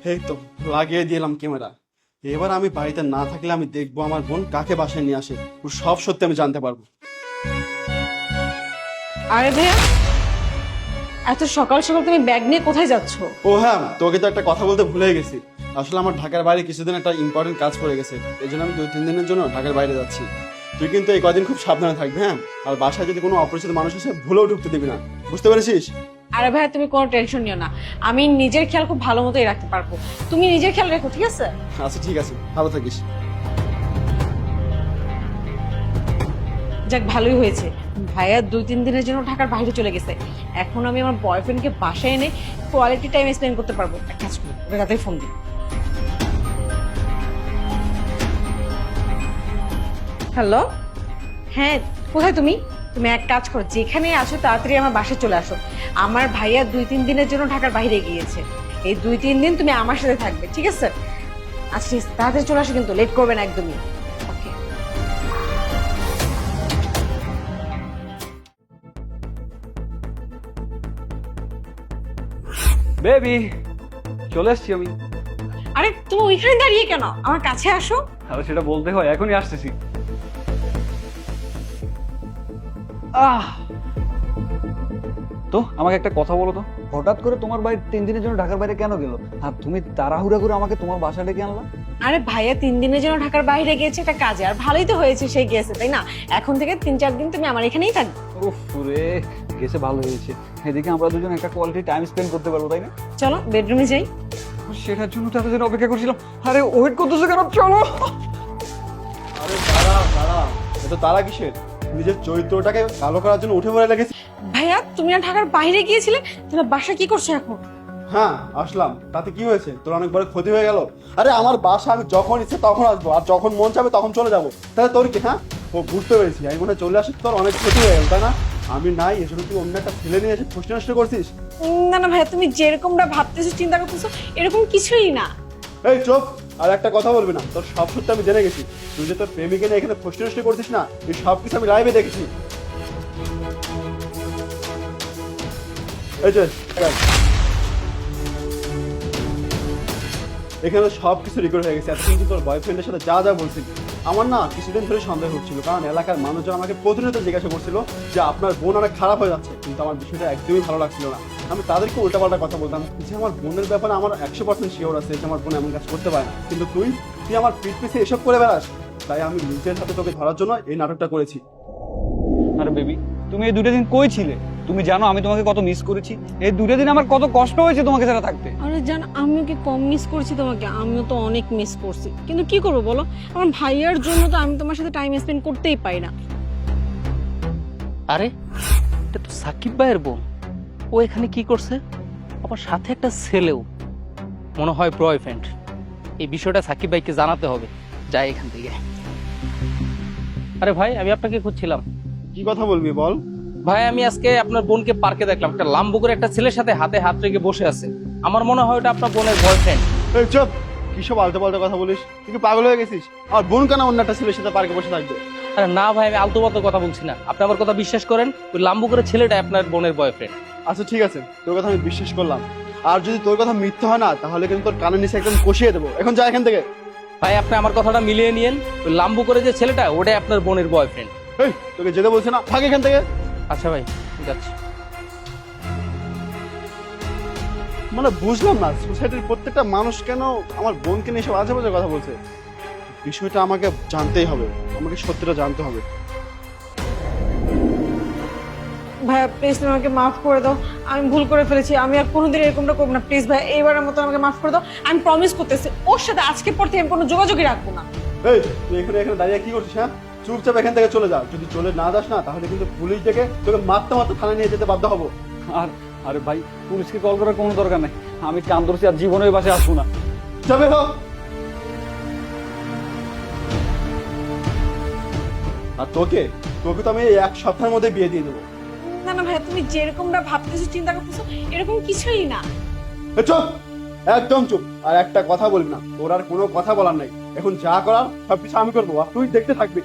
এই তো লাগিয়ে দিলাম ক্যামেরা। এবার আমি বাড়িতে না থাকলে আমি দেখবো আমার বোন কাকে বাসায় নিয়ে আসে, ওর সব সত্যি আমি জানতে পারবো। আরে ভাইয়া, এত সকাল সকাল তুমি ব্যাগ নিয়ে কোথায় যাচ্ছ? ও হ্যাঁ, তোকে তো একটা কথা বলতে ভুলে গেছি। আসলে আমার ঢাকার বাইরে কিছুদিন একটা ইম্পর্টেন্ট কাজ পড়ে গেছে, এই জন্য আমি 2-3 দিনের জন্য ঢাকার বাইরে যাচ্ছি। তুই কিন্তু এই কদিন খুব সাবধানে থাকবি, হ্যাঁ? আর বাসায় যদি কোনো অপরিচিত মানুষ এসে ভুলেও ঢুকতে দিবি না, বুঝতে পেরেছিস? আরে ভাইয়া, তুমি কোনো টেনশন নিও না, আমি নিজের খেয়াল খুব ভালো মতোই রাখতে পারবো। তুমি নিজের খেয়াল রেখো, ঠিক আছে? আচ্ছা ঠিক আছে, ভালো থাকিস। যাক, ভালোই হয়েছে। ভাইয়া 2-3 দিনের জন্য ঢাকার বাইরে চলে গেছে। এখন আমি আমার বয়ফ্রেন্ডকে বাসায় এনে কোয়ালিটি টাইম স্পেন্ড করতে পারবো। এক কাজ করবো, ওকে রাতেই ফোন দিই। হ্যালো, হ্যাঁ, কোথায় তুমি? তুমি এক কাজ করো, যেখানে আসো তাড়াতাড়ি আমার বাসায় চলে আসো। আমার ভাইয়া 2-3 দিনের জন্য ঢাকার বাইরে গিয়েছে। এই 2-3 দিন তুমি আমার সাথে থাকবে, ঠিক আছে? আচ্ছা ঠিক আছে, তাড়াতাড়ি চলে আসো, কিন্তু লেট করবে না একদমই। ওকে। বেবি, চলে এসছি আমি। আরে তুমি ওইখানে দাঁড়িয়ে কেন? আমার কাছে আসো। আরে সেটা বলতে হয়, এখনই আসতেছি। আহ তো আমাকে একটা কথা বলো তো, হঠাৎ করে তোমার ভাই 3 দিনের জন্য ঢাকার বাইরে কেন গেল? আর তুমি তাড়াহুড়া করে আমাকে তোমার বাসা ডেকে আনলা? আরে ভাইয়া 3 দিনের জন্য ঢাকার বাইরে গিয়েছে একটা কাজে, আর ভালোই তো হয়েছে সে গিয়েছে, তাই না? এখন থেকে 3-4 দিন তুমি আমার এখানেই থাকবে। উফ রে, গেছে ভালো হয়েছে। এদিকে আমরা দুজন একটা কোয়ালিটি টাইম স্পেন্ড করতে পারবো, তাই না? চলো বেডরুমে যাই। সেটার জন্য তো এতদিন অপেক্ষা করছিলাম। আরে ওয়েট করতেছো কেন? চলো। আরে তারা তারা, এটা তারা কিসের? নিজের চরিত্রটাকে কালো করার জন্য উঠে পড়ে লেগেছে। ভাইয়া, তুমি না ঢাকার বাইরে গিয়েছিলে, তাহলে বাসা কি করছো এখন? হ্যাঁ আসলাম, তাতে কি হয়েছে? তোর অনেক বড় ক্ষতি হয়ে গেল। আরে আমার বাসা আমি যখন ইচ্ছে তখন আসবো, আর যখন মন চাবে তখন চলে যাবো। তাহলে তোর কি? হ্যাঁ, ও বুঝতে পেরেছি, আমি মনে হয় চলে আসি, তোর অনেক ক্ষতি হয়ে গেল, তাই না? আমি নাই, এসব তুই অন্য একটা ছেলে নিয়ে এসে প্রশ্ন নষ্ট করছিস। না না ভাইয়া, তুমি যেরকমটা ভাবতেছো চিন্তা করতেছো এরকম কিছুই না। এই চুপ, আর একটা কথা বলবি না, তোর সব সত্যি আমি জেনে গেছি। তুই যে তোর প্রেমিকে নিয়ে এখানে প্রশ্ন নষ্ট করছিস না, এই সব কিছু আমি লাইভে দেখেছি। এই যে এখানে সব কিছু রেকর্ড হয়ে গেছে। এতদিন কিন্তু তোর বয়ফ্রেন্ডের সাথে যা যা বলছিস, আমার না কিছুদিন ধরে সন্দেহ হচ্ছিল, কারণ এলাকার মানুষজন আমাকে প্রতিনিয়ত জিজ্ঞাসা করছিল যে আপনার বোন অনেক খারাপ হয়ে যাচ্ছে, কিন্তু আমার বিষয়টা একদমই ভালো লাগছিল না। আমি তাদেরকে উল্টাপাল্টা কথা বলতাম যে আমার বোনের ব্যাপারে আমার 100% শিওর আছে যে আমার বোন এমন কাজ করতে পারে না, কিন্তু তুই তুই আমার পিঠ পিছে এসব করে বেড়াস। তাই আমি নিজের হাতে তোকে ধরার জন্য এই নাটকটা করেছি। আরে বেবি, তুমি এই 2টা দিন কই ছিলে? তুমি জানো আমি তোমাকে কত মিস করেছি। এই 2টা দিন আমার কত কষ্ট হয়েছে তোমাকে ছাড়া থাকতে। আরে জান, আমিও কি কম মিস করছি তোমাকে? আমিও তো অনেক মিস করছি, কিন্তু কি করবো বলো, আমার ভাইয়ার জন্য তো আমি তোমার সাথে টাইম স্পেন্ড করতেই পারি না। আরে এটা তো সাকিব ভাইয়ের বোন, ও এখানে কি করছে? আবার সাথে একটা ছেলেও, মনে হয় বয়ফ্রেন্ড। এই বিষয়টা সাকিব ভাইকে জানাতে হবে। যাই এখান থেকে। আরে ভাই, আমি আপনাকে খুঁজছিলাম। কি কথা বলবি বল। ভাই, আমি আজকে আপনার বোনকে পার্কে দেখলাম, একটা লাম্বু করে একটা ছেলের সাথে হাতে হাত রেখে বসে আছে। আমার মনে হয় ওটা আপনার বোনের বয়ফ্রেন্ড। এই চুপ, কিসব আলতো পাল্টা কথা বলিস? তুই কি পাগল হয়ে গেছিস? আর বোন কেন অন্য একটা ছেলের সাথে পার্কে বসে থাকবে? আরে না ভাই, আমি আলতু পালতু কথা বলছি না, আপনি আমার কথা বিশ্বাস করেন। ওই লাম্বু করে ছেলেটা আপনার বোনের বয়ফ্রেন্ড। আচ্ছা ঠিক আছে, তোর কথা আমি বিশ্বাস করলাম। আর যদি তোর কথা মিথ্যা হয় না, তাহলে কিন্তু তোর কানের নিচে একদম কষিয়ে দেবো। এখন যা এখান থেকে। ভাই, আপনি আমার কথাটা মিলিয়ে নিয়েন। ওই লাম্বু করে যে ছেলেটা, ওটাই আপনার বোনের বয়ফ্রেন্ড। এই তোকে যেতে বলছে না, থাক এখান থেকে। আচ্ছা ভাই, ঠিক আছে। মানে বুঝলাম না, সোসাইটির প্রত্যেকটা মানুষ কেন আমার বোনকে নিয়ে সব আজে বাজে কথা বলছে। বিষয়টা আমাকে জানতেই হবে, আমাকে সত্যিটা জানতে হবে। ভাইয়া প্লিজ, তুমি আমাকে মাফ করে দাও, আমি ভুল করে ফেলেছি, আমি আর কোনোদিন এরকমটা করবো না। প্লিজ ভাই, এইবারের মতো আমাকে মাফ করে দাও। আমি প্রমিস করতেছি, ওর সাথে আজকের পর থেকে আমি কোনো যোগাযোগই রাখবো না। এই তুই এখানে এখানে দাঁড়িয়ে কি করছিস? হ্যাঁ, চুপচাপ এখান থেকে চলে যা। যদি চলে না যাস না, তাহলে কিন্তু পুলিশ ডেকে তোকে মারতে মারতে থানায় নিয়ে যেতে বাধ্য হবো। আর আরে ভাই, পুলিশকে কল করার কোনো দরকার নেই। আমি কান ধরছি, আর জীবনে ওই বাসায় আসবো না। যাবে হোক। আর তোকে তোকে তো আমি এই 1 সপ্তাহের মধ্যে বিয়ে দিয়ে দেবো। না না ভাইয়া, তুমি যেরকমটা ভাবতেছো চিন্তা করতেছো এরকম কিছুই না। এই চুপ, একদম চুপ। আর একটা কথা বলবি না, তোর আর কোনো কথা বলার নাই। এখন যা করার সবকিছু আমি করবো, আর তুই দেখতে থাকবি।